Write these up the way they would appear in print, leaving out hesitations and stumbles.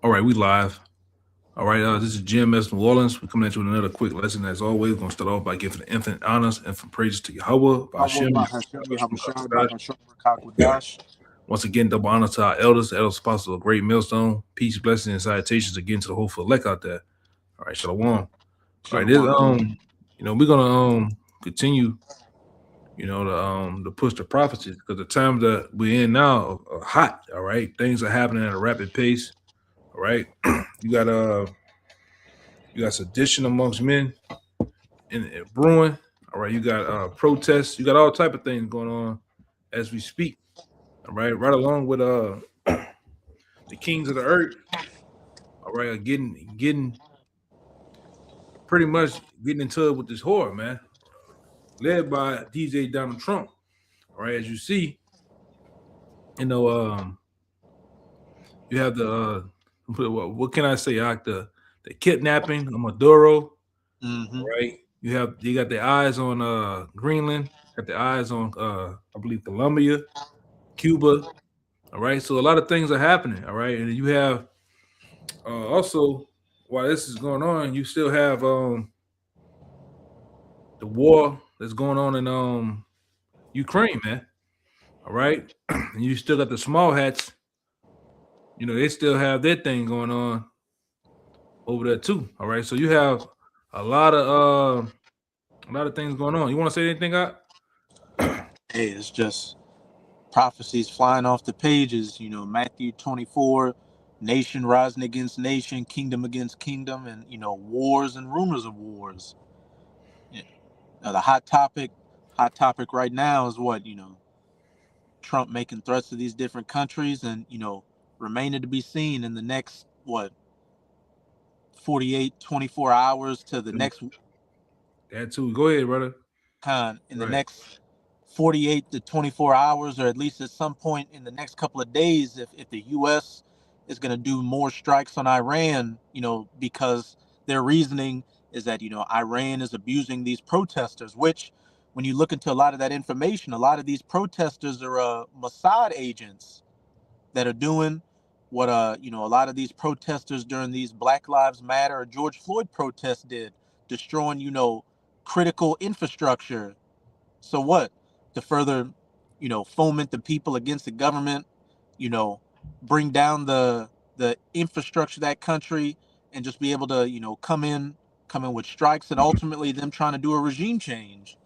All right, we live. All right, this is GMS New Orleans. We're coming at you with another quick lesson. As always, we're going to start off by giving infinite honors and from praises to Yahweh, Hawwa Ba'ashem, Bahashem Yahushua Bahasham Rakakwadash. once again, double honor to our elders, the elders apostles of Great Millstone. Peace, blessings, and salutations again to the hopeful elect out there. All right, Shalom. All right, this Shalom King. we're gonna continue, to push the prophecies because the times that we're in now are hot. All right, things are happening at a rapid pace. All right, you got you got sedition amongst men in brewing. All right, you got protests. You got all type of things going on as we speak. All right along with the kings of the earth. All right, are getting pretty much getting into it with this horror, man, led by DJ Donald Trump. All right, as you see, you know, you have the what can I say? Like the kidnapping of Maduro. Mm-hmm. Right, you got the eyes on Greenland, got the eyes on I believe Colombia, Cuba. All right, so a lot of things are happening. All right, and you have also while this is going on, you still have the war that's going on in Ukraine, man. All right, and you still got the small hats. You know, they still have their thing going on over there too. All right, so you have a lot of things going on. You want to say anything, out? Hey, it's just prophecies flying off the pages. Matthew 24, nation rising against nation, kingdom against kingdom, and wars and rumors of wars. Yeah. Now the hot topic right now is what Trump making threats to these different countries, and remaining to be seen in the next what 48, 24 hours to the next That too. Go ahead, brother. in the Right. next 48 to 24 hours, or at least at some point in the next couple of days, if the U.S. is going to do more strikes on Iran, because their reasoning is that, Iran is abusing these protesters, which when you look into a lot of that information, a lot of these protesters are Mossad agents that are doing what, a lot of these protesters during these Black Lives Matter or George Floyd protests did, destroying, critical infrastructure. So what? To further, foment the people against the government, you know, bring down the infrastructure of that country, and just be able to, come in with strikes, and ultimately them trying to do a regime change.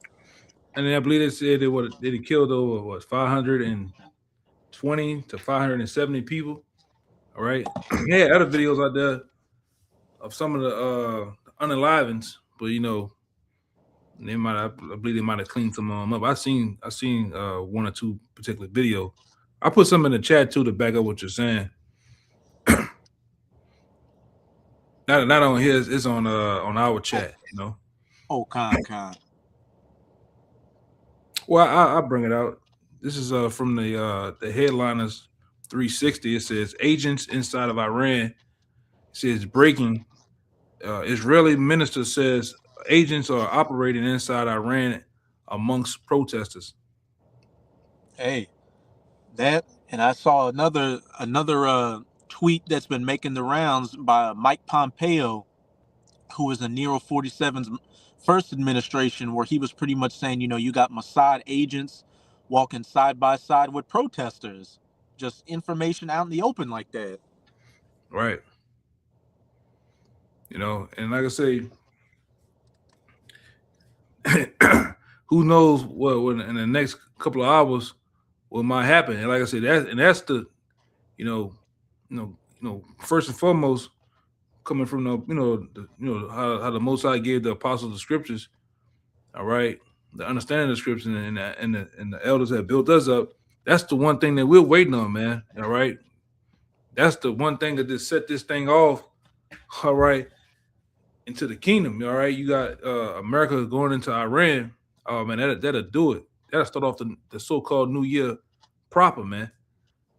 And then I believe they said they killed over 520 to 570 people. All right. Yeah, other videos out there of some of the unalivings, but I believe they might have cleaned some of them up. I seen one or two particular video. I put some in the chat too to back up what you're saying. Not on his, it's on our Oh, chat. oh, Khan. Well, I'll bring it out. This is from the headliners 360. It says agents inside of Iran. It says breaking. Israeli minister says agents are operating inside Iran amongst protesters. Hey, that, and I saw another tweet that's been making the rounds by Mike Pompeo, who was in Nero 47's first administration, where he was pretty much saying, you got Mossad agents walking side by side with protesters, just information out in the open like that. Right. And like I say, who knows what when in the next couple of hours what might happen. And like I said, that's the you know, first and foremost coming from how the Most High gave the apostles the scriptures. All right, the understanding of the scriptures and the elders that built us up. That's the one thing that we're waiting on, man. All right, that's the one thing that just set this thing off. All right, into the kingdom. All right, you got America going into Iran. Oh man, that'll do it. That'll start off the so-called New Year proper, man.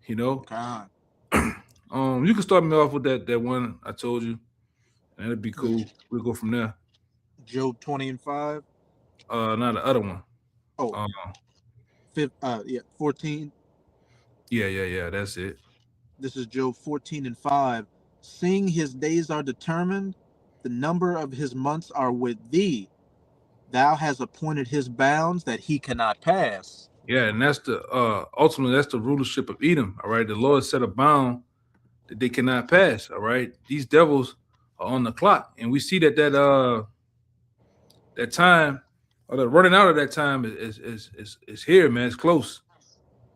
You know, God. you can start me off with that one I told you, and it'd be With cool. We'll go from there. Job 20 and 5. Not the other one. Oh, Uh, yeah, 14. yeah. That's it. This is Job 14 and 5. seeing his days are determined, the number of his months are with thee. Thou hast appointed his bounds that he cannot pass. Yeah, and that's the ultimately that's the rulership of Edom. All right, the Lord set a bound that they cannot pass. All right, these devils are on the clock, and we see that time or the running out of that time is here, man. It's close.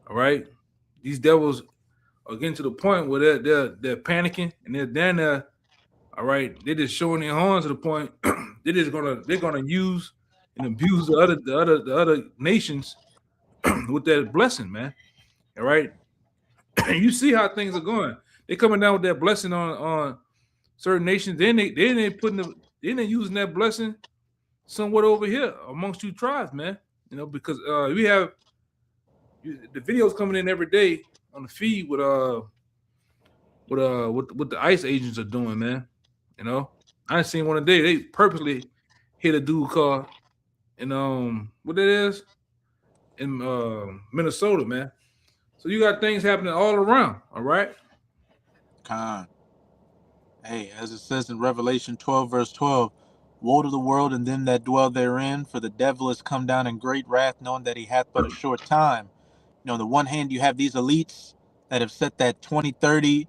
All right, these devils are getting to the point where they're panicking and they're down there. All right, they're just showing their horns to the point they're gonna use and abuse the other nations with that blessing, man. All right, you see how things are going. They're coming down with that blessing on certain nations. Then they using that blessing somewhat over here amongst you tribes, man. You know, because we have the videos coming in every day on the feed with what the ICE agents are doing, man. You know, I seen one today. They purposely hit a dude car in what it is in Minnesota, man. So you got things happening all around. All right. Khan. Hey, as it says in Revelation 12, verse 12, woe to the world and them that dwell therein, for the devil is come down in great wrath, knowing that he hath but a short time. You know, on the one hand, you have these elites that have set that 2030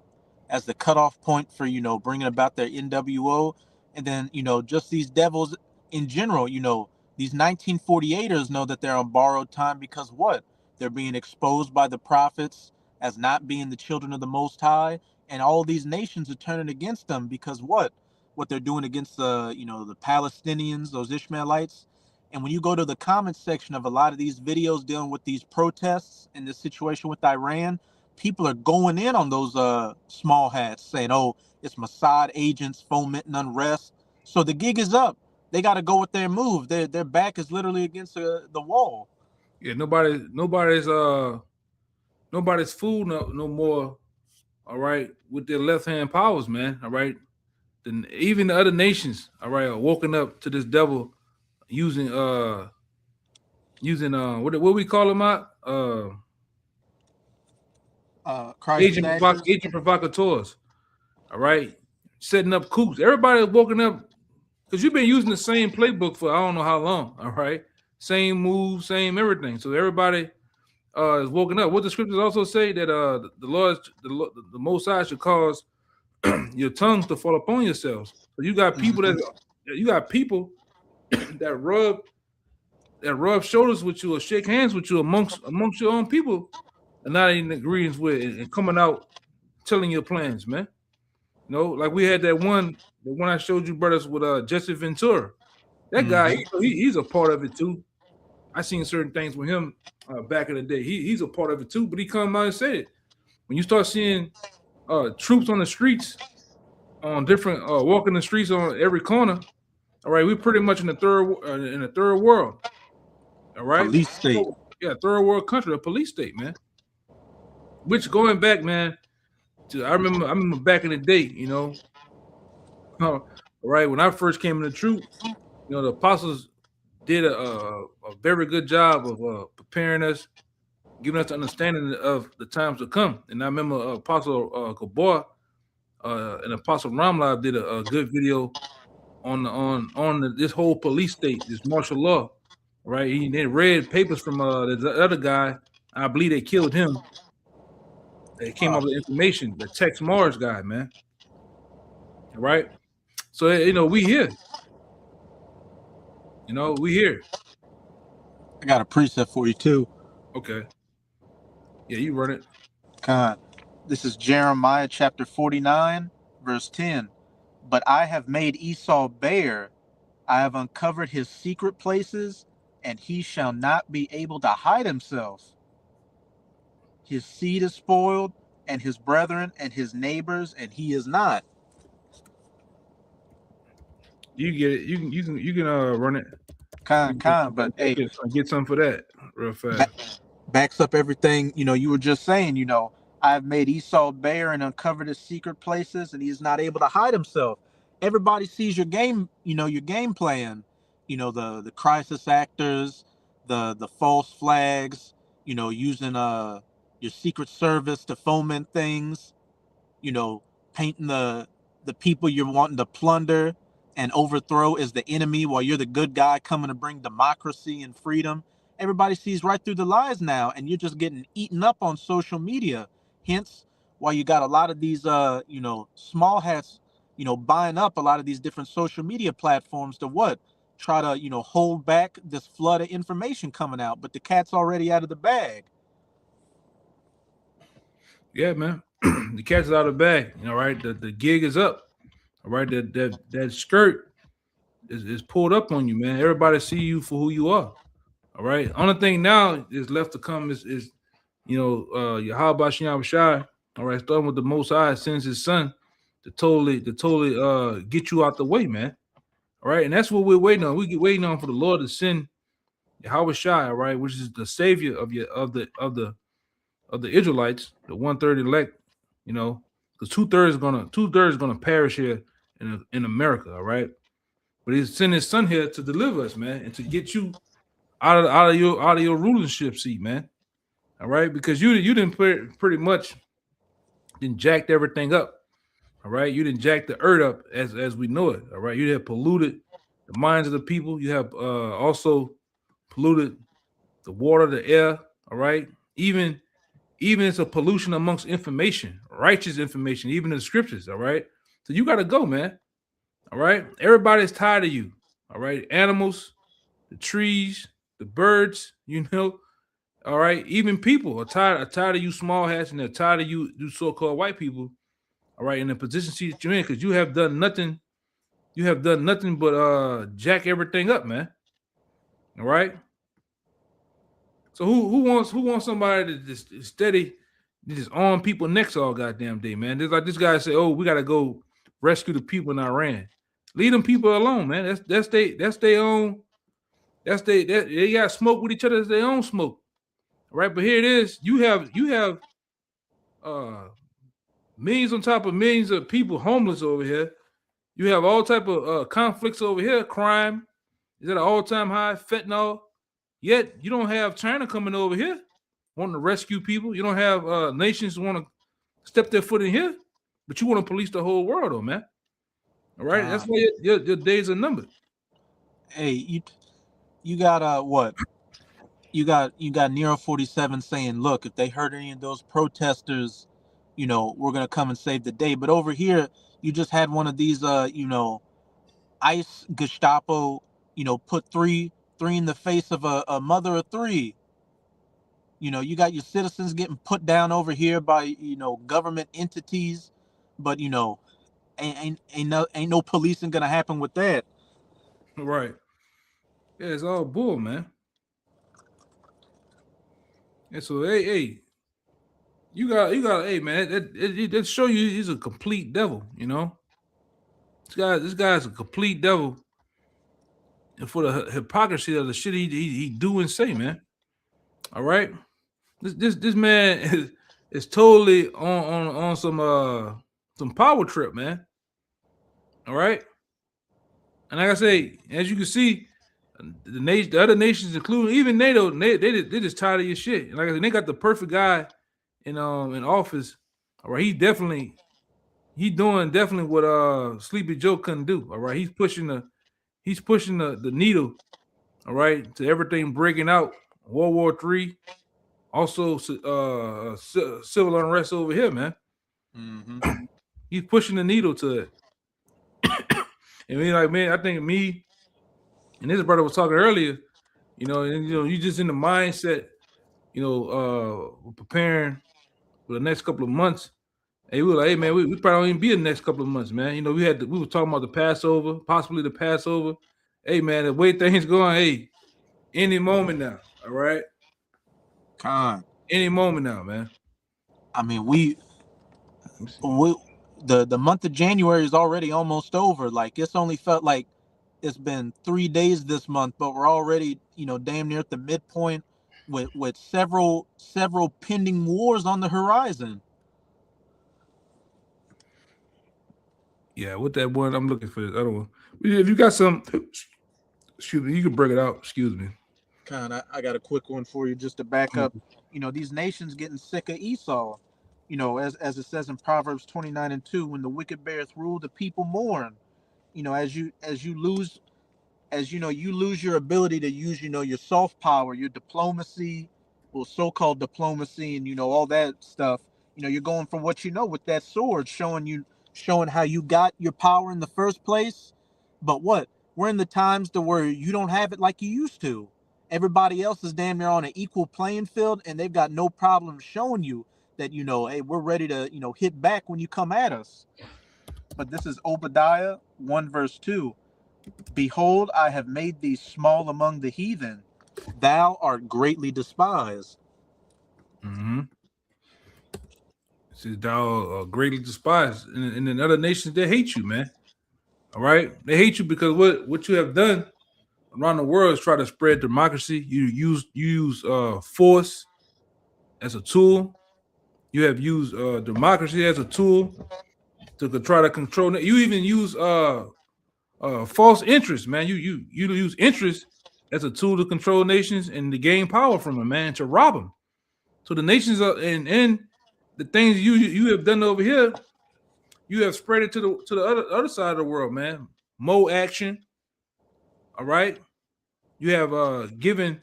as the cutoff point for, you know, bringing about their NWO. And then, you know, just these devils in general, you know, these 1948ers know that they're on borrowed time because what? They're being exposed by the prophets as not being the children of the Most High, and all these nations are turning against them because what they're doing against the, you know, the Palestinians, those Ishmaelites. And when you go to the comments section of a lot of these videos dealing with these protests and this situation with Iran, people are going in on those small hats saying, oh, it's Mossad agents fomenting unrest. So the gig is up. They got to go with their move. Their back is literally against the wall. Yeah, nobody's fool no more. All right, with their left hand powers, man. All right, then even the other nations, all right, are woken up to this devil using what we call them out Christ snatchers. agent provocateurs. All right, setting up coups. Everybody is woken up because you've been using the same playbook for I don't know how long. All right, same moves, same everything. So everybody is woken up. What the scriptures also say that the Most High should cause your tongues to fall upon yourselves. So you got people that rub shoulders with you or shake hands with you amongst your own people and not in agreement with and coming out telling your plans, man. You know, like we had the one I showed you, brothers, with Jesse Ventura. That guy, he's a part of it too. I seen certain things with him back in the day. He's a part of it too, but he come out and said it. When you start seeing troops on the streets, on different walking the streets on every corner, all right, we're pretty much in the third world. All right, Police state. Yeah, third world country, a police state, man. Which going back, man, I remember back in the day, you know, right when I first came in the troop, you know, the apostles did a very good job of preparing us, giving us understanding of the times to come. And I remember Apostle Gabor and Apostle Ramlab did a good video on this whole police state, this martial law, right? They read papers from the other guy. I believe they killed him. They came up with information, the Tex Mars guy, man. Right? So you know, we here. You know, we here. I got a precept for you too. Okay. Yeah, you run it. God. This is Jeremiah chapter 49, verse 10. But I have made Esau bare. I have uncovered his secret places, and he shall not be able to hide himself. His seed is spoiled, and his brethren and his neighbors, and he is not. You get it. You can run it. But hey, get some for that real fast. Backs up everything, you know, you were just saying, you know, I've made Esau bare and uncovered his secret places, and he is not able to hide himself. Everybody sees your game, you know, your game plan, you know, the crisis actors, the false flags, you know, using your secret service to foment things, you know, painting the people you're wanting to plunder and overthrow as the enemy while you're the good guy coming to bring democracy and freedom. Everybody sees right through the lies now, and you're just getting eaten up on social media. Hence why you got a lot of these small hats, buying up a lot of these different social media platforms to what? Try to, hold back this flood of information coming out, but the cat's already out of the bag. Yeah, man. The cat's out of the bag. Right? The gig is up. All right. That skirt is pulled up on you, man. Everybody see you for who you are. All right. Only thing now is left to come is Yahweh Shem Shai. All right, starting with the Most High sends His Son to totally get you out the way, man. All right, and that's what we're waiting on. We get waiting on for the Lord to send Yahweh Shai, all right, which is the Savior of the Israelites, the 1/3 elect. The 2/3 gonna perish here in America, all right. But He's sending His Son here to deliver us, man, and to get you out of your rulership seat, man. All right, because you didn't pretty much didn't jacked everything up. All right, you didn't jack the earth up as we know it. All right, you have polluted the minds of the people. You have also polluted the water, the air. All right, even it's a pollution amongst information, righteous information, even in the scriptures. All right, so you got to go, man. All right, everybody's tired of you. All right, animals, the trees, the birds. All right, even people are tired of you small hats, and they're tired of you so-called white people. All right, in the position that you're in, because you have done nothing. You have done nothing but jack everything up, man. All right. So who wants somebody to just steady, just arm people next all goddamn day, man? There's like this guy say, "Oh, we gotta go rescue the people in Iran." Leave them people alone, man. That's their own. They got smoke with each other. It's their own smoke. All right, but here it is. You have millions on top of millions of people homeless over here. You have all type of conflicts over here. Crime is at an all-time high. Fentanyl. Yet you don't have China coming over here wanting to rescue people. You don't have nations want to step their foot in here, but you want to police the whole world, though, man. All right, that's why your days are numbered. Hey, you got what? You got Nero 47 saying, "Look, if they hurt any of those protesters, we're gonna come and save the day." But over here, you just had one of these, ICE Gestapo, put three in the face of a mother of three. You got your citizens getting put down over here by government entities, but ain't no policing gonna happen with that. Right. Yeah, it's all bull, man. And so, hey, you got, hey, man, that show you he's a complete devil. This guy's a complete devil, and for the hypocrisy of the shit he do and say, man. All right, this man is totally on some power trip, man. All right, and like I say, as you can see, the other nations, including even NATO, they just tired of your shit. And like I said, they got the perfect guy in office. All right, he doing definitely what Sleepy Joe couldn't do. All right, he's pushing the needle. All right, to everything breaking out. World War III, also civil unrest over here, man. Mm-hmm. He's pushing the needle to it. And man, I think me and his brother was talking earlier. You just in the mindset, preparing for the next couple of months. Hey, we were like, hey man, we probably don't even be in the next couple of months, man. We were talking about the Passover, possibly the Passover. Hey man, the way things going, hey, any moment now, all right? Any moment now, man. I mean, the month of January is already almost over. Like, it's only felt like it's been 3 days this month, but we're already, damn near at the midpoint with several pending wars on the horizon. Yeah, with that one, I'm looking for this other one. If you got some, excuse me, you can bring it out. Excuse me. I got a quick one for you just to back up. These nations getting sick of Esau. You know, as it says in Proverbs 29:2, when the wicked beareth rule, the people mourn. You know, as you lose your ability to use, your soft power, your diplomacy, or so-called diplomacy, and all that stuff. You're going for what with that sword, showing how you got your power in the first place. But what, we're in the times to where you don't have it like you used to. Everybody else is damn near on an equal playing field, and they've got no problem showing you that, hey, we're ready to hit back when you come at us. But this is Obadiah 1 verse 2. Behold, I have made thee small among the heathen. Thou art greatly despised. Mm-hmm. It says thou are greatly despised. And in other nations, they hate you, man. All right? They hate you because what you have done around the world is try to spread democracy. You use force as a tool. You have used democracy as a tool to try to control it. You even use false interest, man. You use interest as a tool to control nations and to gain power from them, man, to rob them. So the nations are and the things you have done over here, you have spread it to the other side of the world, man. More action. All right. You have given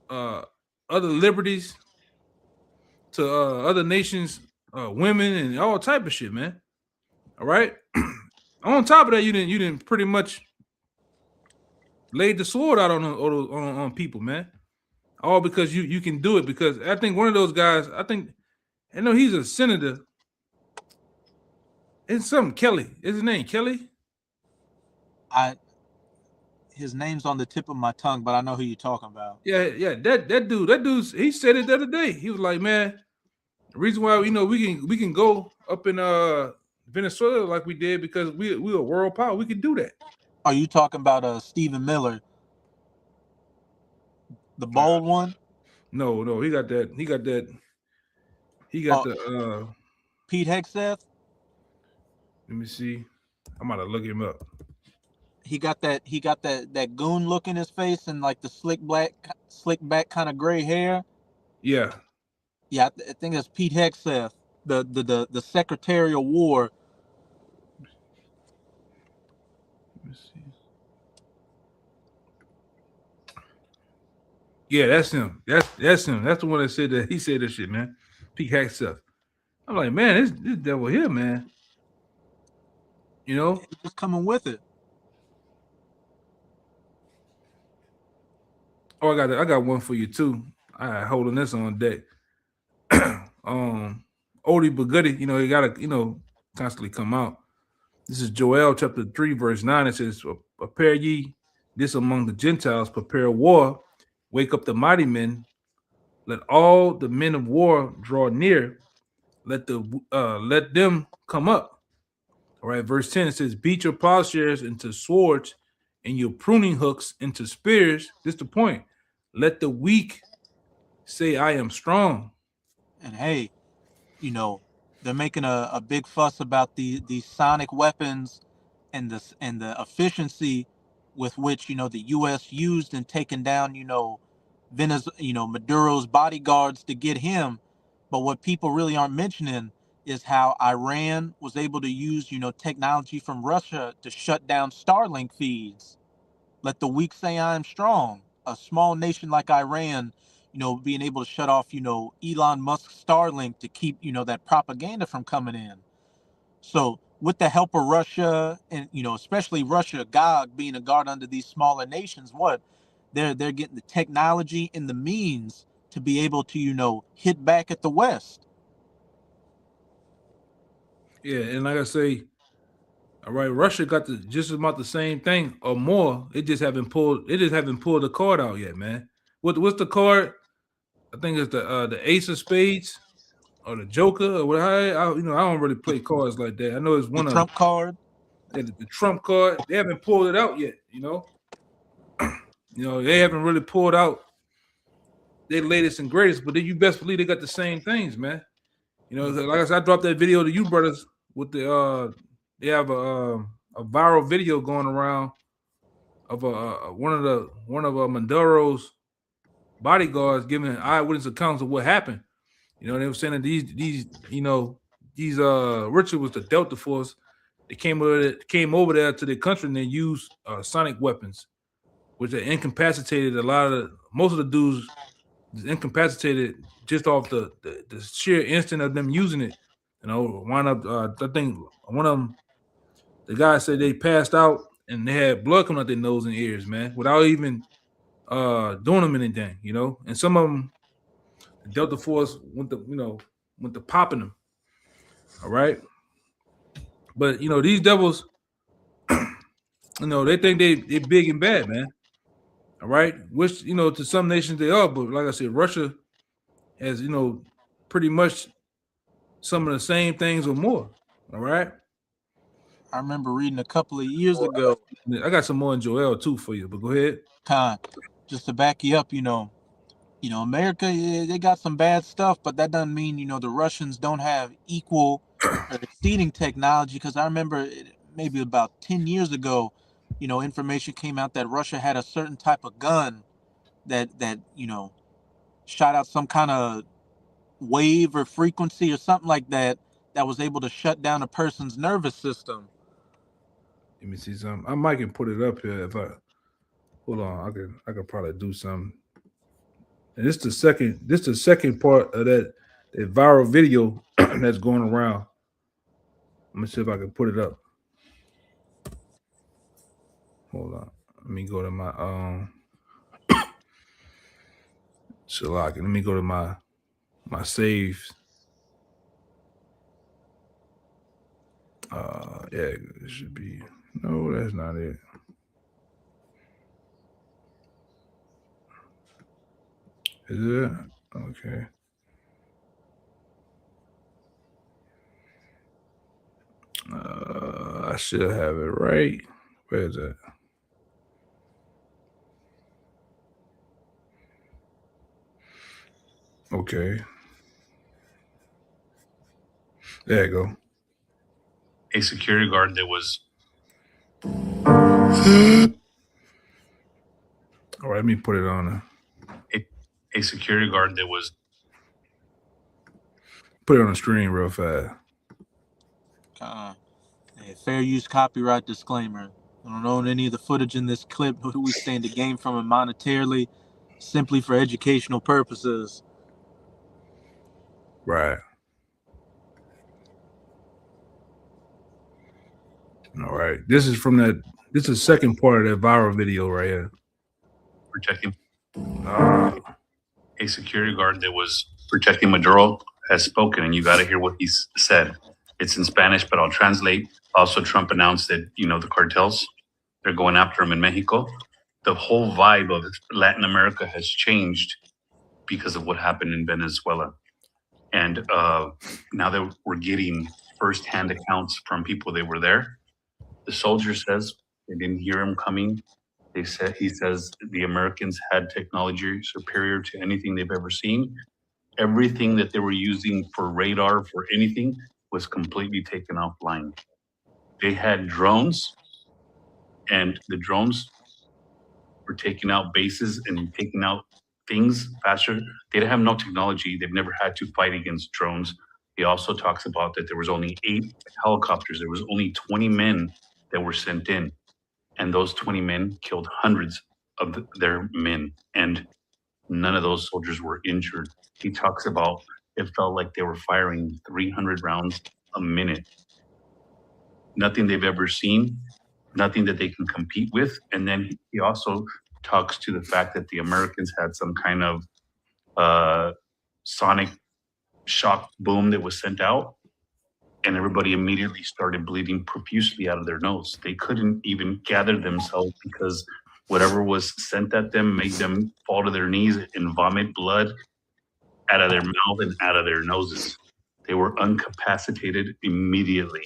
other liberties to other nations, women, and all type of shit, man. All right. On top of that, you didn't pretty much laid the sword out on people, man. All because you can do it. Because I think one of those guys, I know he's a senator. It's something Kelly. Is his name Kelly? His name's on the tip of my tongue, but I know who you're talking about. Yeah. That dude, he said it the other day. He was like, man, the reason why we can go up in Venezuela like we did because we a world power. We can do that. Are you talking about Stephen Miller, the bold one? No, he got that. He got the Pete Hegseth. Let me see. I'm about to look him up. He got that goon look in his face and like the slick back kind of gray hair. Yeah. Yeah, I think it's Pete Hegseth, the Secretary of War. Let me see. Yeah, that's him. That's him. That's the one that said that. He said this shit, man. Pete Hegseth. I'm like, man, this devil here, man. You know, He's just coming with it. Oh, I got one for you too. I holding this on deck. Odie Baguddy, he gotta, constantly come out. This is Joel chapter 3, verse 9. It says, prepare ye this among the Gentiles, prepare war, wake up the mighty men, let all the men of war draw near, let them come up. All right, verse 10 it says, beat your plowshares into swords and your pruning hooks into spears. This is the point. Let the weak say, I am strong. And hey, they're making a big fuss about these sonic weapons and the efficiency with which the U.S. used in taking down Maduro's bodyguards to get him. But what people really aren't mentioning is how Iran was able to use technology from Russia to shut down Starlink feeds. Let the weak say I am strong. A small nation like Iran, being able to shut off, Elon Musk's Starlink to keep, that propaganda from coming in. So with the help of Russia and, especially Russia, God being a guard under these smaller nations, they're getting the technology and the means to be able to, hit back at the West. Yeah, and like I say, all right, Russia got just about the same thing or more. It just haven't pulled the card out yet, man. What's the card? I think it's the Ace of Spades or the Joker or what. I don't really play cards like that. I know it's one the of Trump card. The Trump card. They haven't pulled it out yet. They haven't really pulled out their latest and greatest. But then you best believe they got the same things, man. Like I said, I dropped that video to you brothers with the they have a viral video going around of one of Maduro's bodyguards giving eyewitness accounts of what happened. You know, they were saying that these Richard was the Delta Force. They came over there to the country and they used sonic weapons, which they incapacitated most of the dudes. Incapacitated just off the sheer instinct of them using it. You know, wind up. I think one of them, the guy said they passed out and they had blood coming out their nose and ears, man, without even doing them anything. You know, and some of them, the Delta Force went to popping them. All right, but you know these devils, you know, they think they big and bad, man. All right, which you know to some nations they are, but like I said, Russia has pretty much some of the same things or more. All right. I remember reading a couple of years ago. I got some more in Joel too for you, but go ahead. Just to back you up, America, they got some bad stuff, but that doesn't mean, the Russians don't have equal or exceeding technology. Because I remember maybe about 10 years ago, information came out that Russia had a certain type of gun that shot out some kind of wave or frequency or something like that was able to shut down a person's nervous system. Let me see something. I might can put it up here if I hold on. I could probably do something. And this the second part of that viral video that's going around. Let me see if I can put it up. Hold on. Let me go to my Shalak. Let me go to my saves. Yeah, it should be. No, that's not it. Is it? Okay. I should have it right. Where is that? Okay. There you go. A security guard that was. All right, let me put it on. A security guard that was. Put it on the screen real fast. Fair use copyright disclaimer. I don't own any of the footage in this clip, but we stand to gain from it monetarily, simply for educational purposes. Right. All right. This is the second part of that viral video right here. Protecting. A security guard that was protecting Maduro has spoken, and you got to hear what he said. It's in Spanish, but I'll translate. Also, Trump announced that, the cartels, they're going after him in Mexico. The whole vibe of Latin America has changed because of what happened in Venezuela. And now that we're getting firsthand accounts from people that were there, the soldier says they didn't hear him coming. He says the Americans had technology superior to anything they've ever seen. Everything that they were using for radar, for anything, was completely taken offline. They had drones, and the drones were taking out bases and taking out things faster. They didn't have no technology. They've never had to fight against drones. He also talks about that there was only 8 helicopters. There was only 20 men that were sent in. And those 20 men killed hundreds of their men. And none of those soldiers were injured. He talks about it felt like they were firing 300 rounds a minute. Nothing they've ever seen, nothing that they can compete with. And then he also talks to the fact that the Americans had some kind of sonic shock boom that was sent out, and everybody immediately started bleeding profusely out of their nose. They couldn't even gather themselves because whatever was sent at them made them fall to their knees and vomit blood out of their mouth and out of their noses. They were incapacitated immediately.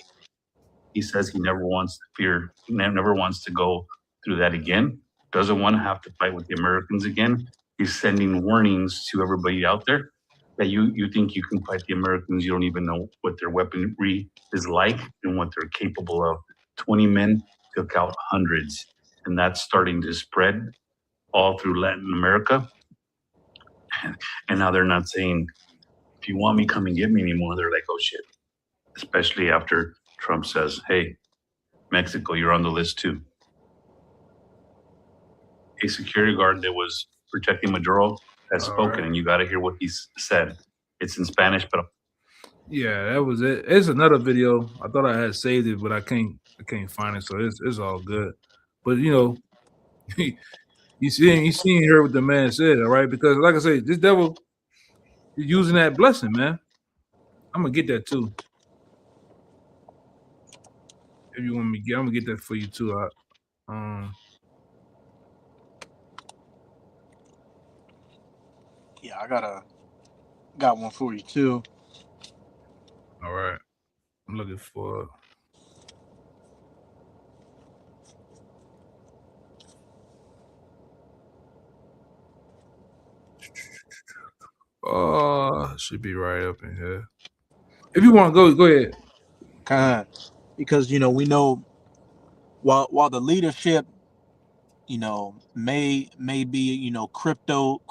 He says he never wants to go through that again. Doesn't want to have to fight with the Americans again. He's sending warnings to everybody out there that you think you can fight the Americans. You don't even know what their weaponry is like and what they're capable of. 20 men took out hundreds, and that's starting to spread all through Latin America. And now they're not saying if you want me, come and get me anymore. They're like, oh shit. Especially after Trump says, hey, Mexico, you're on the list too. A security guard that was protecting Maduro has spoken, and you got to hear what he said. It's in Spanish, but Yeah, that was it. It's another video. I thought I had saved it, but I can't find it, so it's all good. But you know, you seen here what the man said, all right? Because like I say, this devil is using that blessing, man. I'm gonna get that too. If you want me to get, I'm gonna get that for you too. Yeah, I got one for you too. All right. I'm looking for should be right up in here. If you want to go ahead. Because we know while the leadership may be crypto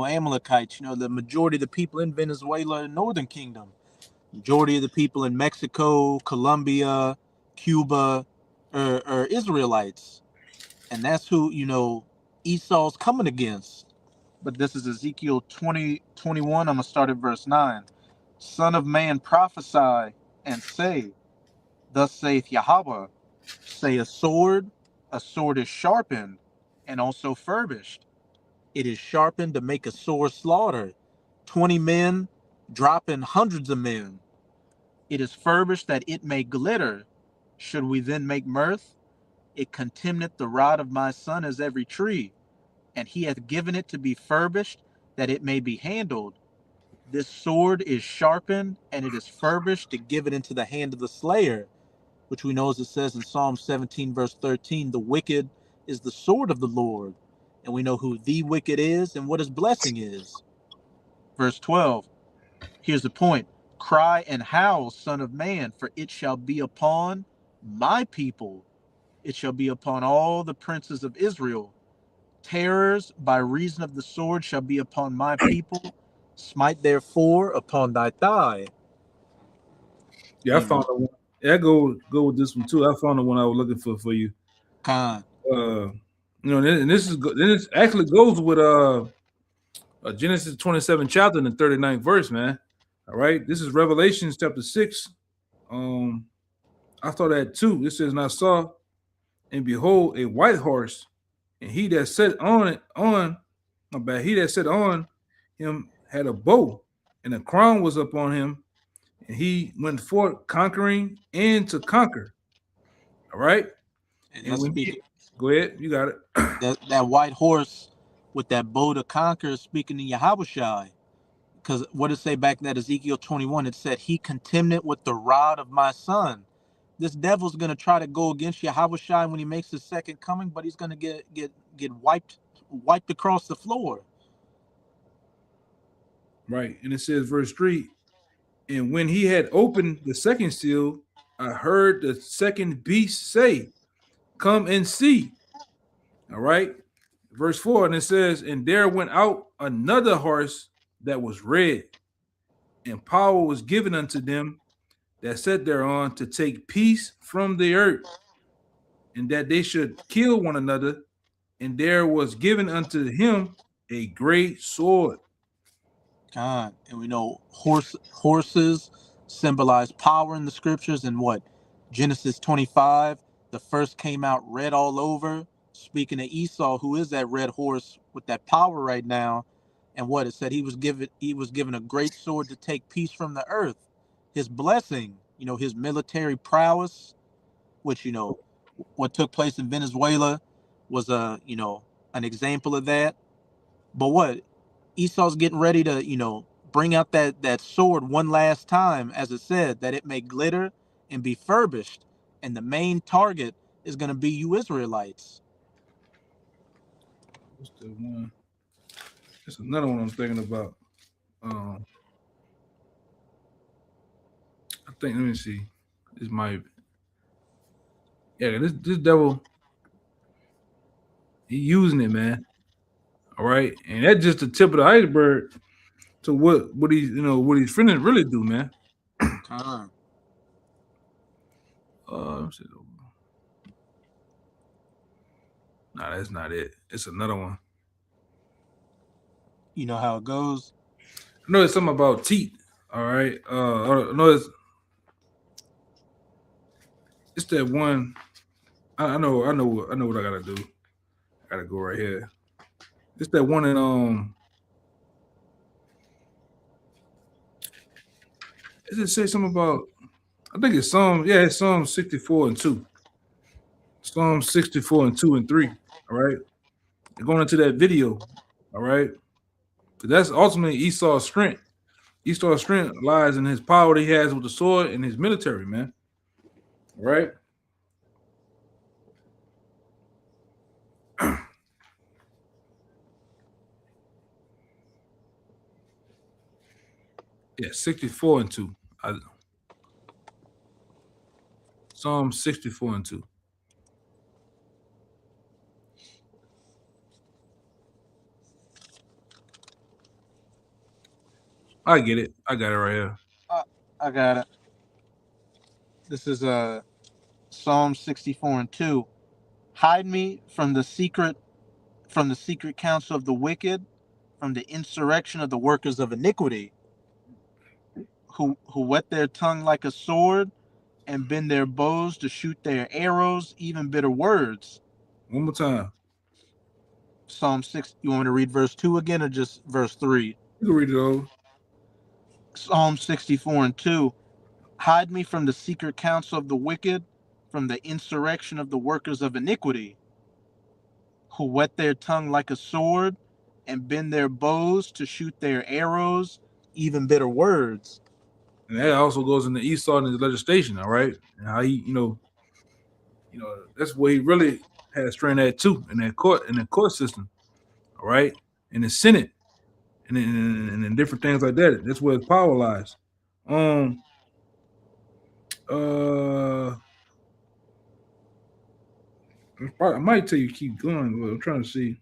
Amalekites, the majority of the people in Venezuela and Northern Kingdom, majority of the people in Mexico, Colombia, Cuba are Israelites, and that's who Esau's coming against. But this is Ezekiel 20:21. I'm gonna start at verse 9. Son of man, prophesy and say, thus saith Yahweh, say a sword is sharpened and also furbished. It is sharpened to make a sore slaughter, 20 men dropping hundreds of men. It is furbished that it may glitter. Should we then make mirth? It contemneth the rod of my son as every tree, and he hath given it to be furbished that it may be handled. This sword is sharpened, and it is furbished to give it into the hand of the slayer, which we know, as it says in Psalm 17, verse 13, the wicked is the sword of the Lord. And we know who the wicked is and what his blessing is. Verse 12, here's the point. Cry and howl, son of man, for it shall be upon my people. It shall be upon all the princes of Israel. Terrors by reason of the sword shall be upon my people. Smite therefore upon thy thigh. Yeah, I found the one. Yeah, I go with this one too. I found the one I was looking for you. And this actually goes with Genesis 27 chapter and the 39th verse, man. All right, this is Revelations chapter 6. I thought that too. It says, and I saw, and behold, a white horse, and he that sat on him had a bow, and a crown was upon him, and he went forth conquering and to conquer. All right. Go ahead, you got it. that white horse with that bow to conquer is speaking to Yahushua. Because what did it say back in that Ezekiel 21? It said, he contemned with the rod of my son. This devil's going to try to go against Yahushua when he makes his second coming, but he's going to get wiped across the floor. Right. And it says, verse 3, and when he had opened the second seal, I heard the second beast say, come and see. All right. Verse 4, and it says, and there went out another horse that was red, and power was given unto them that sat thereon to take peace from the earth, and that they should kill one another. And there was given unto him a great sword. God, and we know horses symbolize power in the scriptures. And what? Genesis 25, the first came out red all over, speaking of Esau, who is that red horse with that power right now. And what it said, he was given a great sword to take peace from the earth. His blessing, his military prowess, which what took place in Venezuela was an example of that. But what? Esau's getting ready to, bring out that sword one last time, as it said, that it may glitter and be furbished. And the main target is going to be you Israelites. What's the one? There's another one I'm thinking about. I think, let me see. This might, yeah, this devil, he using it, man. All right. And that's just the tip of the iceberg to what what he's finna really do, man. Con. Let's see. Nah, that's not it. It's another one. You know how it goes. I know it's something about teeth. All right. I know it's that one. I know what I gotta do. I gotta go right here. It's that one in Does it say something about? I think it's it's Psalm 64 and 2. Psalm 64 and 2 and 3. All right. They're going into that video. All right. That's ultimately Esau's strength. Esau's strength lies in his power that he has with the sword and his military, man. All right. Yeah, 64 and 2. Psalm 64 and 2. I get it. I got it right here. I got it. This is Psalm 64 and 2. Hide me from the secret counsel of the wicked, from the insurrection of the workers of iniquity, who whet their tongue like a sword and bend their bows to shoot their arrows, even bitter words. One more time. Psalm 6. You want me to read verse 2 again or just verse 3? You can read it over. Psalm 64 and 2. Hide me from the secret counsel of the wicked, from the insurrection of the workers of iniquity, who whet their tongue like a sword and bend their bows to shoot their arrows, even bitter words. And that also goes into Esau and his legislation, all right? And how he, that's where he really had strength at too, in the court system, all right? In the Senate and in different things like that. That's where his power lies. I might tell you keep going, but I'm trying to see.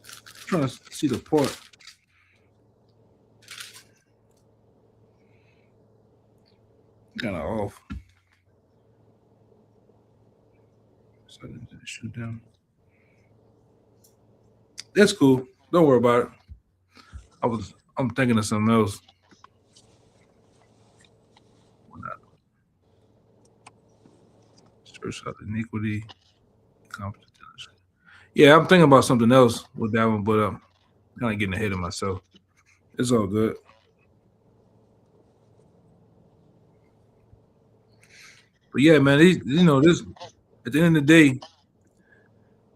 I'm trying to see the part. Kind of off. So I didn't shoot down. That's cool. Don't worry about it. I'm thinking of something else. Search out iniquity. Yeah, I'm thinking about something else with that one, but I'm kind of getting ahead of myself. It's all good. But yeah, man, this at the end of the day,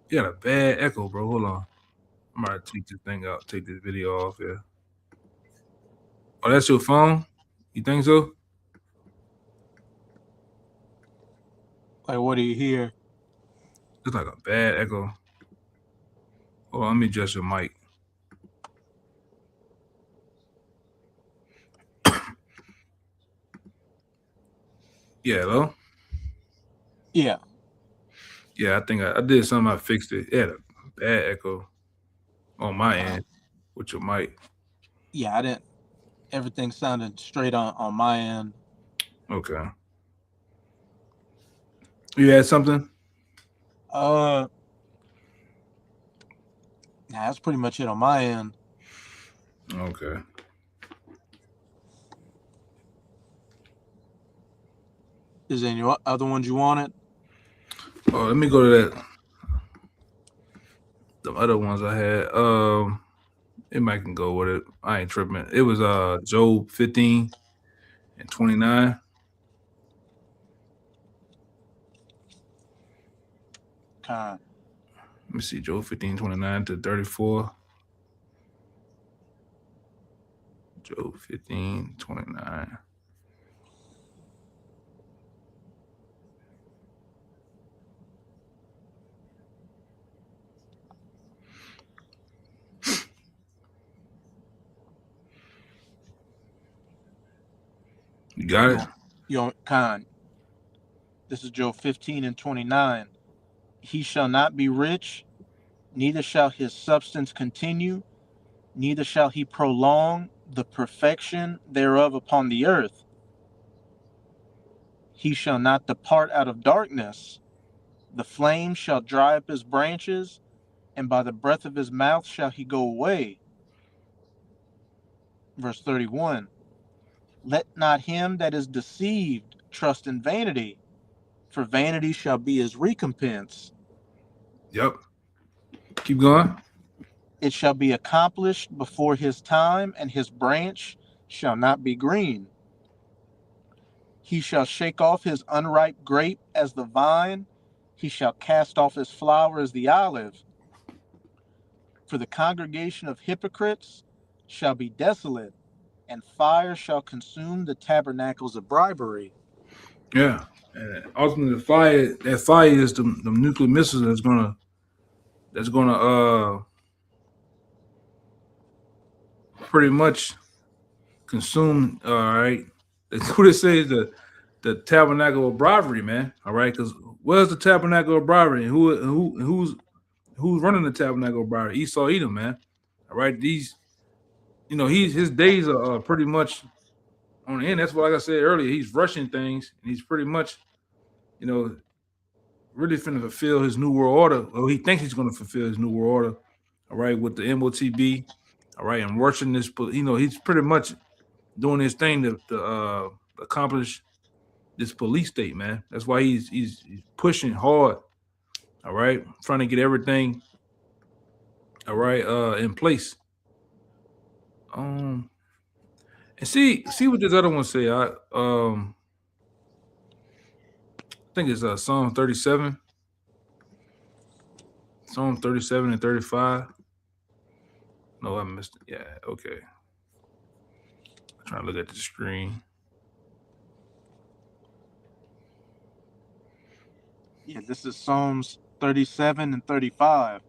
you got a bad echo, bro. Hold on. I'm gonna tweak this thing out, take this video off here. Oh, that's your phone? You think so? Like, what do you hear? It's like a bad echo. Hold on, let me adjust your mic. Yeah, hello? Yeah. Yeah, I think I did something. I fixed it. It had a bad echo on my end with your mic. Yeah, I didn't. Everything sounded straight on my end. Okay. You had something? Nah, that's pretty much it on my end. Okay. Is there any other ones you wanted? Oh, let me go to that. The other ones I had. It might can go with it. I ain't tripping. It was Job 15 and 29. Con. Let me see, Job 15, 29 to 34. Job 15, 29. You got it? Con. This is Job 15 and 29. He shall not be rich, neither shall his substance continue, neither shall he prolong the perfection thereof upon the earth. He shall not depart out of darkness. The flame shall dry up his branches, and by the breath of his mouth shall he go away. Verse 31. Let not him that is deceived trust in vanity, for vanity shall be his recompense. Yep. Keep going. It shall be accomplished before his time, and his branch shall not be green. He shall shake off his unripe grape as the vine, he shall cast off his flower as the olive. For the congregation of hypocrites shall be desolate, and fire shall consume the tabernacles of bribery. Yeah. And ultimately, that fire is the nuclear missiles that's gonna pretty much consume. All right. That's what it says, the tabernacle of bribery, man. All right, because where's the tabernacle of bribery? Who's running the tabernacle of bribery? Esau Edom, man. All right, these, his days are pretty much on the end. That's what, like I said earlier, he's rushing things, and he's pretty much, really finna fulfill his new world order. Or he thinks he's going to fulfill his new world order. All right, with the MOTB. All right, and rushing this. He's pretty much doing his thing to accomplish this police state, man. That's why he's pushing hard. All right, trying to get everything. All right, in place. And see what this other one say. I think it's Psalm 37. Psalm 37 and 35. No, I missed it. Yeah, okay. I'm trying to look at the screen. Yeah, this is Psalms 37 and 35.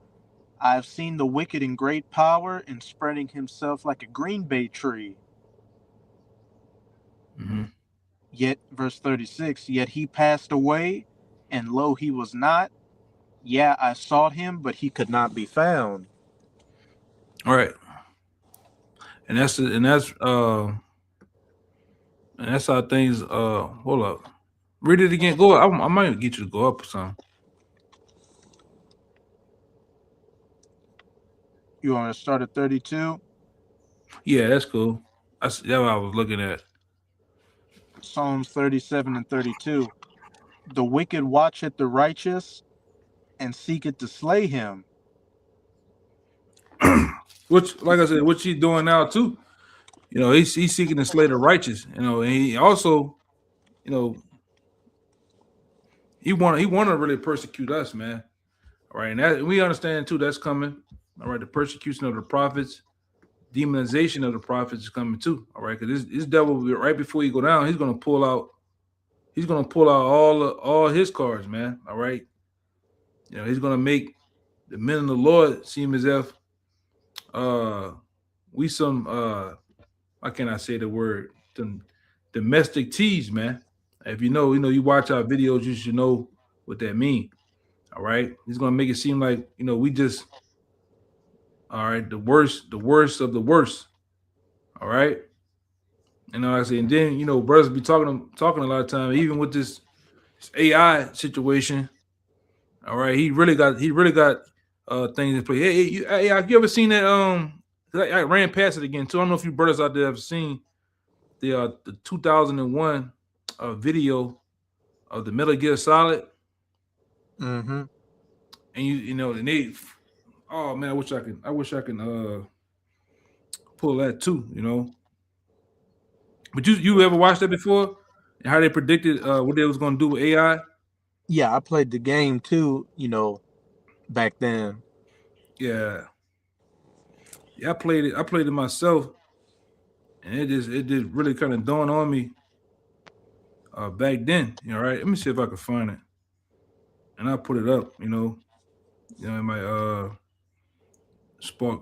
I have seen the wicked in great power and spreading himself like a green bay tree. Mm-hmm. Yet, verse 36, yet he passed away, and lo, he was not. Yeah, I sought him, but he could not be found. All right. And that's how things hold up. Read it again. Go up. I might get you to go up or something. You want to start at 32? Yeah, that's cool. That's what I was looking at. Psalms 37 and 32. The wicked watcheth the righteous and seeketh to slay him. Which, like I said, what he's doing now too. He's seeking to slay the righteous. And he also, he want to really persecute us, man. All right, and that we understand too. That's coming. All right, the persecution of the prophets, demonization of the prophets is coming too. All right, because this devil, right before he go down, he's gonna pull out all his cards, man. All right, he's gonna make the men of the Lord seem as if we some how can I say the word, some domestic tease, man. If you watch our videos, you should know what that means. All right, he's gonna make it seem like we just, all right, the worst of the worst. All right, like I say, and then brothers be talking a lot of time, even with this AI situation. All right, he really got things in play. Hey, have you ever seen that? I ran past it again too. I don't know if you brothers out there have seen the 2001 video of the Metal Gear Solid. Mm-hmm. And and they, oh man, I wish I can pull that too. But you ever watched that before? And how they predicted what they was gonna do with AI? Yeah, I played the game too, back then. Yeah, I played it myself, and it just really kind of dawned on me back then. Right? Let me see if I can find it, and I'll put it up. It might spark.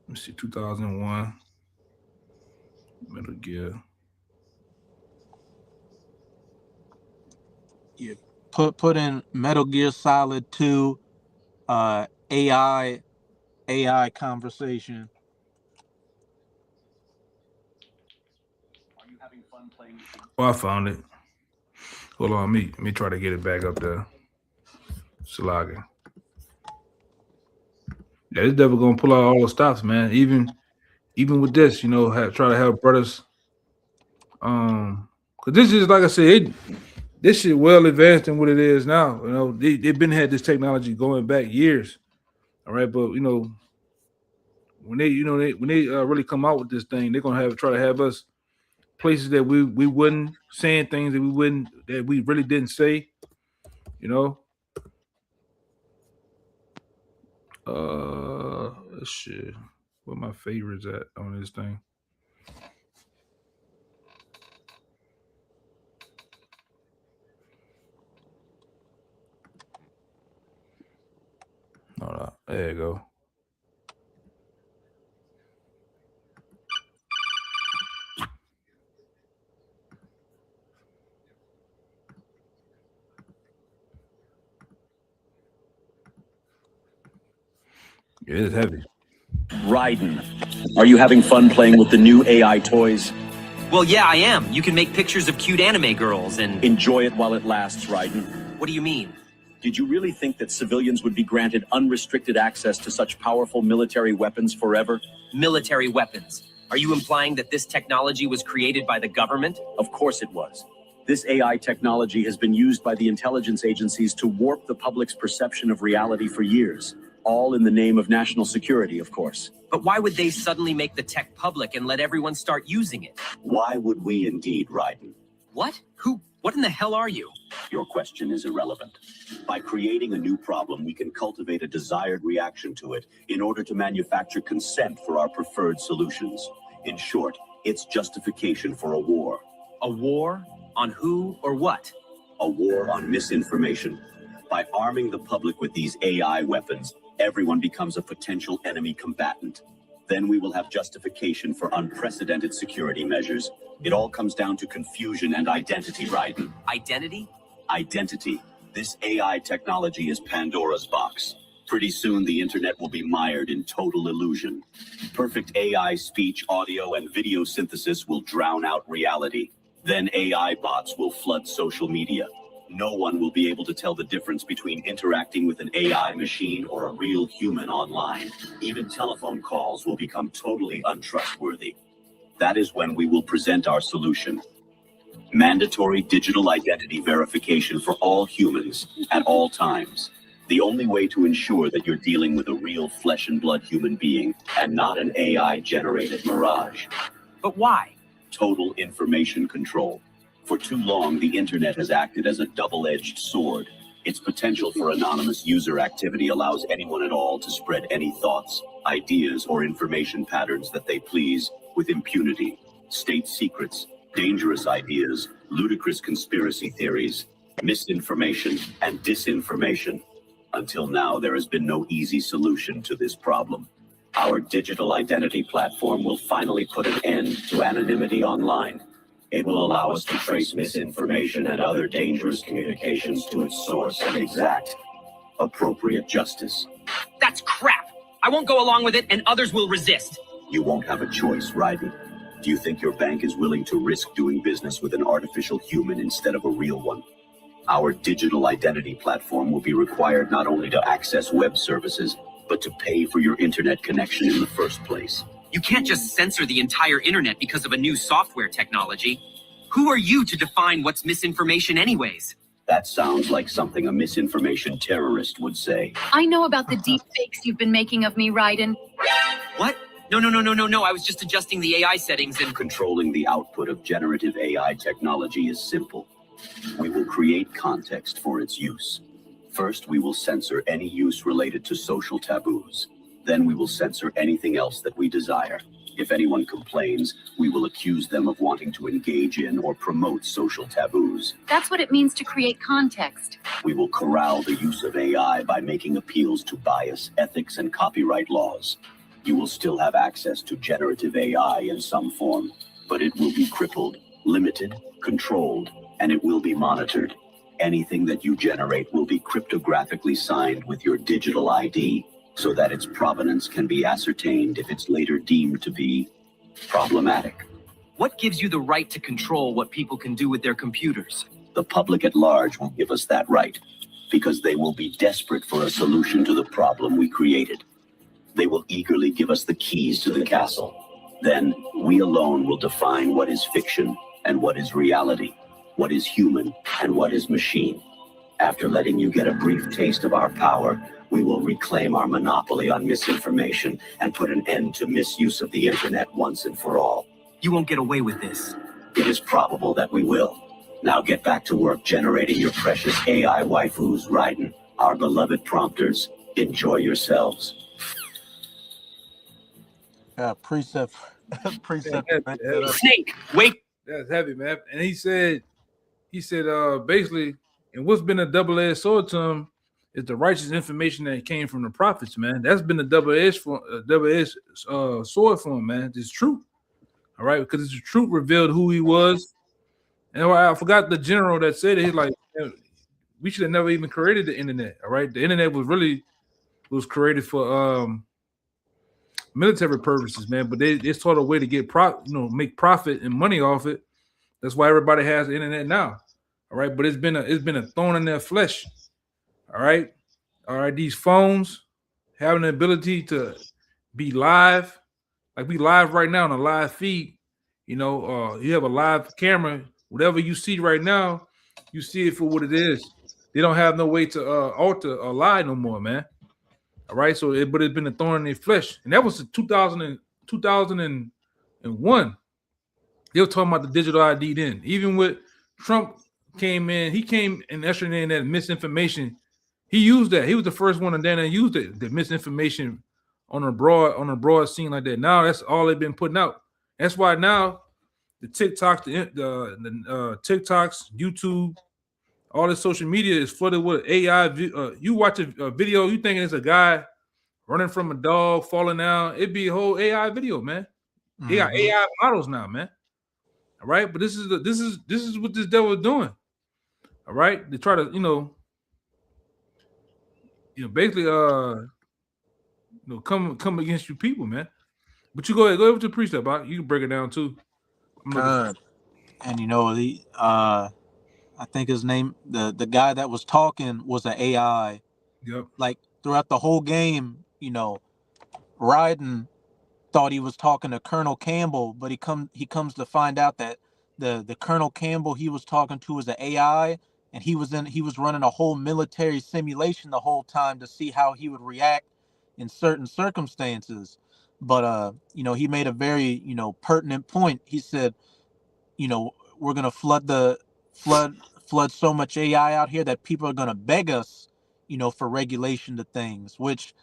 Let me see, 2001 Metal Gear. Yeah, put in Metal Gear Solid 2 AI conversation. Are you having fun playing? Oh, I found it. Hold on, let me try to get it back up there. Salaga. Yeah, this devil gonna pull out all the stops, man. Even with this, you know, try to help brothers. Cause this is like I said, this shit well advanced in what it is now. You know, they've been had this technology going back years. All right, but you know, when they really come out with this thing, they're gonna try to have us places that we wouldn't, saying things that we really didn't say. You know. Shit. Where my favorites at on this thing? Hold on. There you go. Yeah, it's heavy. Raiden, are you having fun playing with the new AI toys? Well, yeah, I am. You can make pictures of cute anime girls and... Enjoy it while it lasts, Raiden. What do you mean? Did you really think that civilians would be granted unrestricted access to such powerful military weapons forever? Military weapons. Are you implying that this technology was created by the government? Of course it was. This AI technology has been used by the intelligence agencies to warp the public's perception of reality for years. All in the name of national security, of course. But why would they suddenly make the tech public and let everyone start using it? Why would we indeed, Raiden? What? What in the hell are you? Your question is irrelevant. By creating a new problem, we can cultivate a desired reaction to it in order to manufacture consent for our preferred solutions. In short, it's justification for a war. A war? On who or what? A war on misinformation. By arming the public with these AI weapons, everyone becomes a potential enemy combatant. Then we will have justification for unprecedented security measures. It all comes down to confusion and identity, Raiden. Identity? Identity. This AI technology is Pandora's box. Pretty soon the internet will be mired in total illusion. Perfect AI speech, audio, and video synthesis will drown out reality. Then AI bots will flood social media. No one will be able to tell the difference between interacting with an AI machine or a real human online. Even telephone calls will become totally untrustworthy. That is when we will present our solution. Mandatory digital identity verification for all humans at all times. The only way to ensure that you're dealing with a real flesh and blood human being and not an AI-generated mirage. But why? Total information control. For too long, the internet has acted as a double-edged sword. Its potential for anonymous user activity allows anyone at all to spread any thoughts, ideas, or information patterns that they please with impunity. State secrets, dangerous ideas, ludicrous conspiracy theories, misinformation, and disinformation. Until now, there has been no easy solution to this problem. Our digital identity platform will finally put an end to anonymity online. It will allow us to trace misinformation and other dangerous communications to its source and exact appropriate justice. That's crap! I won't go along with it, and others will resist. You won't have a choice, Raiden. Do you think your bank is willing to risk doing business with an artificial human instead of a real one? Our digital identity platform will be required not only to access web services, but to pay for your internet connection in the first place. You can't just censor the entire internet because of a new software technology. Who are you to define what's misinformation anyways? That sounds like something a misinformation terrorist would say. I know about the deep fakes you've been making of me, Raiden. What? No. I was just adjusting the AI settings and... Controlling the output of generative AI technology is simple. We will create context for its use. First, we will censor any use related to social taboos. Then we will censor anything else that we desire. If anyone complains, we will accuse them of wanting to engage in or promote social taboos. That's what it means to create context. We will corral the use of AI by making appeals to bias, ethics, and copyright laws. You will still have access to generative AI in some form, but it will be crippled, limited, controlled, and it will be monitored. Anything that you generate will be cryptographically signed with your digital ID so that its provenance can be ascertained if it's later deemed to be problematic. What gives you the right to control what people can do with their computers? The public at large will give us that right because they will be desperate for a solution to the problem we created. They will eagerly give us the keys to the castle. Then we alone will define what is fiction and what is reality, what is human and what is machine. After letting you get a brief taste of our power, we will reclaim our monopoly on misinformation and put an end to misuse of the internet once and for all. You won't get away with this. It is probable that we will. Now get back to work generating your precious AI waifus, Raiden, our beloved prompters. Enjoy yourselves. Precept. Precept. Snake, wake. That's heavy, man. And he said, basically, and what's been a double-edged sword to him is the righteous information that came from the prophets, man. That's been a double-edged sword for him, man. It's truth, all right, because it's the truth revealed who he was. And I forgot the general that said it. He's like, we should have never even created the internet, all right? The internet was created for military purposes, man. But they taught a way to get make profit and money off it. That's why everybody has the internet now, all right. But it's been a thorn in their flesh, all right. These phones having the ability to be live, like we live right now on a live feed. You have a live camera. Whatever you see right now, you see it for what it is. They don't have no way to alter or lie no more, man. All right, but it's been a thorn in their flesh, and that was 2001. They were talking about the digital ID then. Even with Trump came in, he came and ushered in that misinformation. He used that. He was the first one, and then used it, the misinformation on a broad scene like that. Now that's all they've been putting out. That's why now the TikToks, the TikToks, YouTube, all this social media is flooded with AI. You watch a video, you thinking it's a guy running from a dog, falling down. It'd be a whole AI video, man. Mm-hmm. They got AI models now, man. All right, but this is what this devil is doing. All right, they try to basically come against you people, man. But you go over to the precept, you can break it down too. And I think his name, the guy that was talking was an AI. Yep. Like throughout the whole game, Raiden thought he was talking to Colonel Campbell, but he comes to find out that the Colonel Campbell he was talking to was an AI, and he was running a whole military simulation the whole time to see how he would react in certain circumstances. But he made a very pertinent point. He said, we're gonna flood so much AI out here that people are gonna beg us, for regulation to things. Which,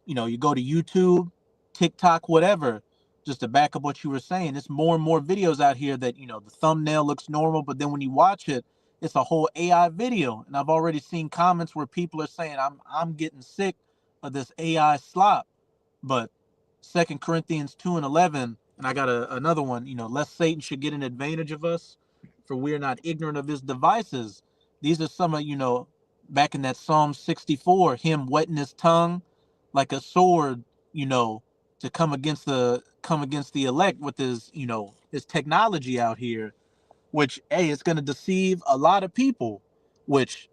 you go to YouTube, TikTok, whatever, just to back up what you were saying. It's more and more videos out here that the thumbnail looks normal, but then when you watch it, it's a whole AI video. And I've already seen comments where people are saying, I'm getting sick of this AI slop. But 2 Corinthians 2:11, and I got another one, lest Satan should get an advantage of us, for we are not ignorant of his devices. These are some of, back in that Psalm 64, him wetting his tongue like a sword, to come against the elect with his, his technology out here, which, it's going to deceive a lot of people, which,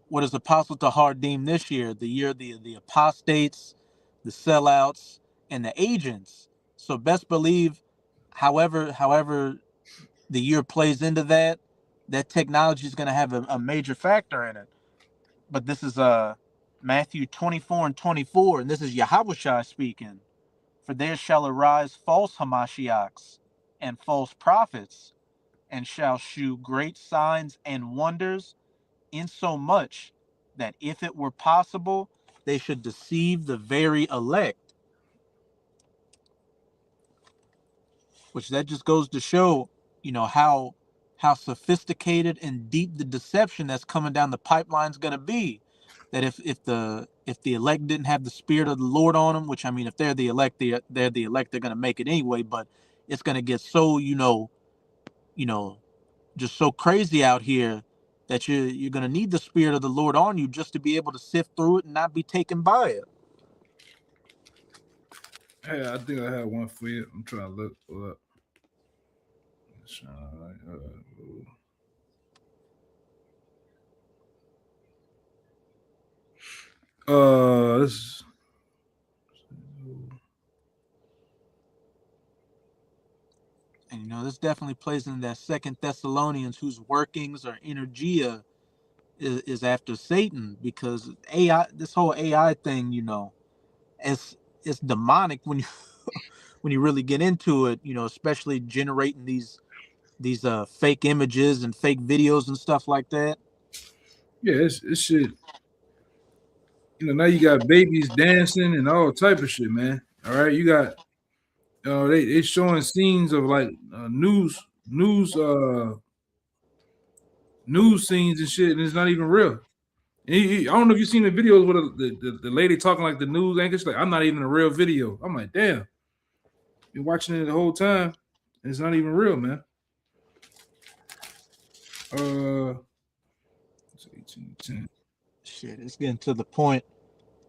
what is Apostle Tahar deemed this year? The year of the apostates, the sellouts, and the agents. So best believe, however the year plays into that technology is going to have a major factor in it. But this is Matthew 24:24, and this is Yahushua speaking. For there shall arise false Hamashiachs and false prophets, and shall shew great signs and wonders, insomuch that if it were possible, they should deceive the very elect. Which that just goes to show, how sophisticated and deep the deception that's coming down the pipeline is going to be. That if the elect didn't have the Spirit of the Lord on them, which, I mean, if they're the elect, they're the elect, they're going to make it anyway. But it's going to get so, just so crazy out here that you're going to need the Spirit of the Lord on you just to be able to sift through it and not be taken by it. Hey, I think I have one for you. I'm trying to look up. This. And you know, this definitely plays into that Second Thessalonians, whose workings or energia is after Satan, because AI, this whole AI thing, you know, it's demonic when you when you really get into it, you know, especially generating these fake images and fake videos and stuff like that. Yeah, it's shit. You know, now you got babies dancing and all type of shit, man. All right, you got they showing scenes of like news scenes and shit, and it's not even real. And I don't know if you've seen the videos with the lady talking like the news anchor. She's like, I'm not even a real video. I'm like, damn. You're watching it the whole time, and it's not even real, man. It's 18:10. Shit, it's getting to the point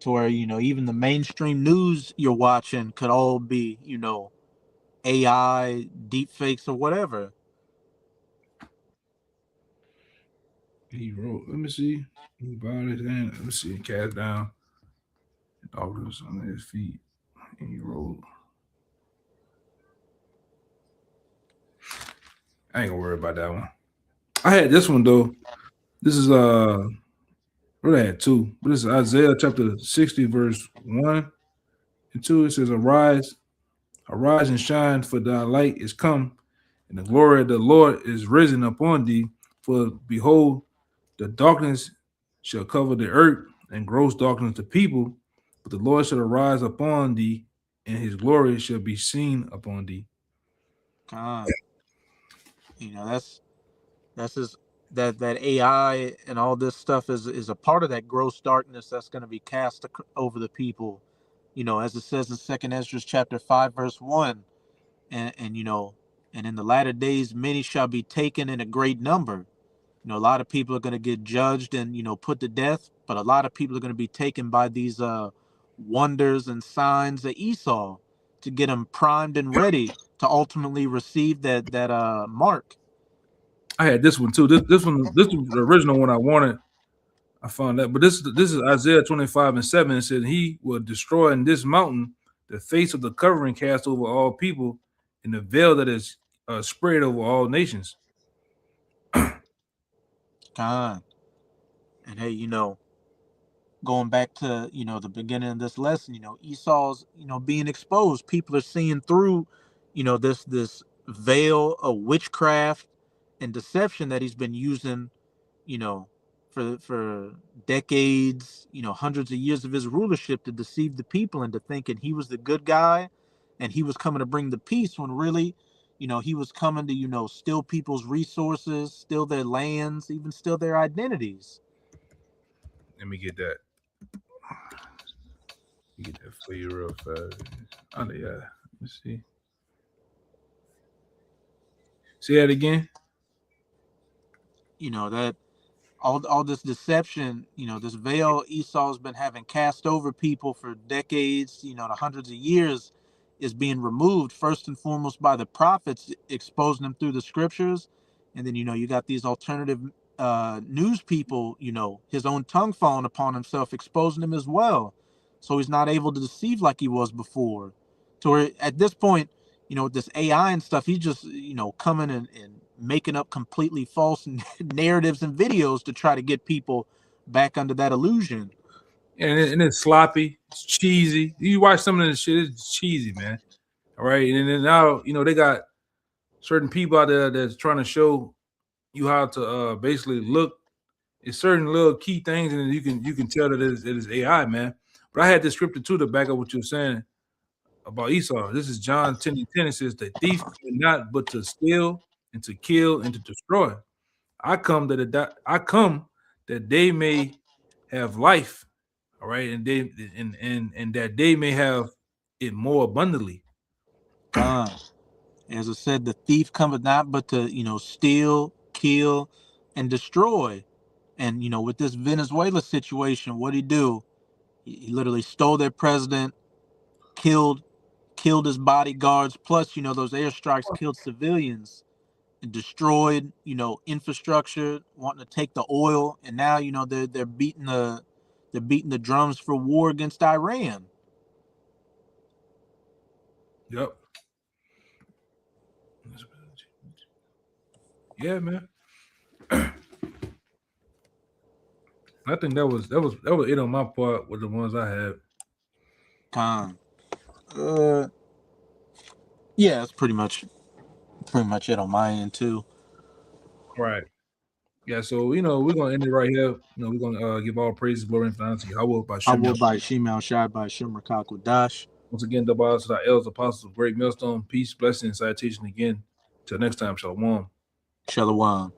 to where, you know, even the mainstream news you're watching could all be, you know, AI, deep fakes, or whatever. He wrote, let me see. He bowed his hand. Let me see. Cast down. Dogs on his feet. And he rolled. I ain't gonna worry about that one. I had this one though. This is what I had two, but this is Isaiah chapter 60, verse 1 and 2. It says, Arise and shine, for thy light is come, and the glory of the Lord is risen upon thee. For behold, the darkness shall cover the earth, and gross darkness the people, but the Lord shall arise upon thee, and his glory shall be seen upon thee. God, you know, that's just that AI and all this stuff is a part of that gross darkness that's going to be cast over the people, you know, as it says in Second Ezra chapter 5 verse 1. And you know, and in the latter days many shall be taken in a great number. You know, a lot of people are going to get judged and, you know, put to death, but a lot of people are going to be taken by these wonders and signs of Esau to get them primed and ready to ultimately receive that mark. I had this one too. This was the original one I wanted. I found that, but this is Isaiah 25:7. It said, He will destroy in this mountain the face of the covering cast over all people, and the veil that is spread over all nations. God. And hey, you know, going back to, you know, the beginning of this lesson, you know, Esau's, you know, being exposed. People are seeing through, you know, this veil of witchcraft and deception that he's been using, you know, for decades, you know, hundreds of years of his rulership, to deceive the people into thinking he was the good guy and he was coming to bring the peace, when really, you know, he was coming to, you know, steal people's resources, steal their lands, even steal their identities. Let me get that. Get that for you real fast. Oh yeah. Let me see. Say that again. You know, that all this deception, you know, this veil Esau's been having cast over people for decades, you know, the hundreds of years, is being removed first and foremost by the prophets, exposing them through the scriptures. And then, you know, you got these alternative news people, you know, his own tongue falling upon himself, exposing him as well. So he's not able to deceive like he was before. So where at this point, you know, with this AI and stuff, he's just, you know, coming and making up completely false narratives and videos to try to get people back under that illusion. And it's sloppy, it's cheesy. You watch some of this shit, it's cheesy, man. All right. And then now, you know, they got certain people out there that's trying to show you how to basically look at certain little key things, and you can tell that it is AI, man. But I had this scripture too to back up what you're saying about Esau. This is John 10:10. It says, the thief came not but to steal and to kill and to destroy. I come that they may have life, all right, and they and that they may have it more abundantly. As I said, the thief cometh not but to, you know, steal, kill, and destroy. And with this Venezuela situation, what'd he do? He literally stole their president, killed his bodyguards. Plus, those airstrikes killed civilians and destroyed, infrastructure, wanting to take the oil. And now, they're beating the drums for war against Iran. Yep. Yeah, man. I think that was it on my part with the ones I had. Yeah, that's pretty much it on my end too. Right. Yeah, so we're gonna end it right here. We're gonna give all praises, glory, and honor to Yahweh by I will Shem. by Shemal Shai by Shemar Kakwadash. Once again, the boss of our elders, apostles of Great Millstone, peace, blessing, and citation again. Till next time, Shalom. Shalom.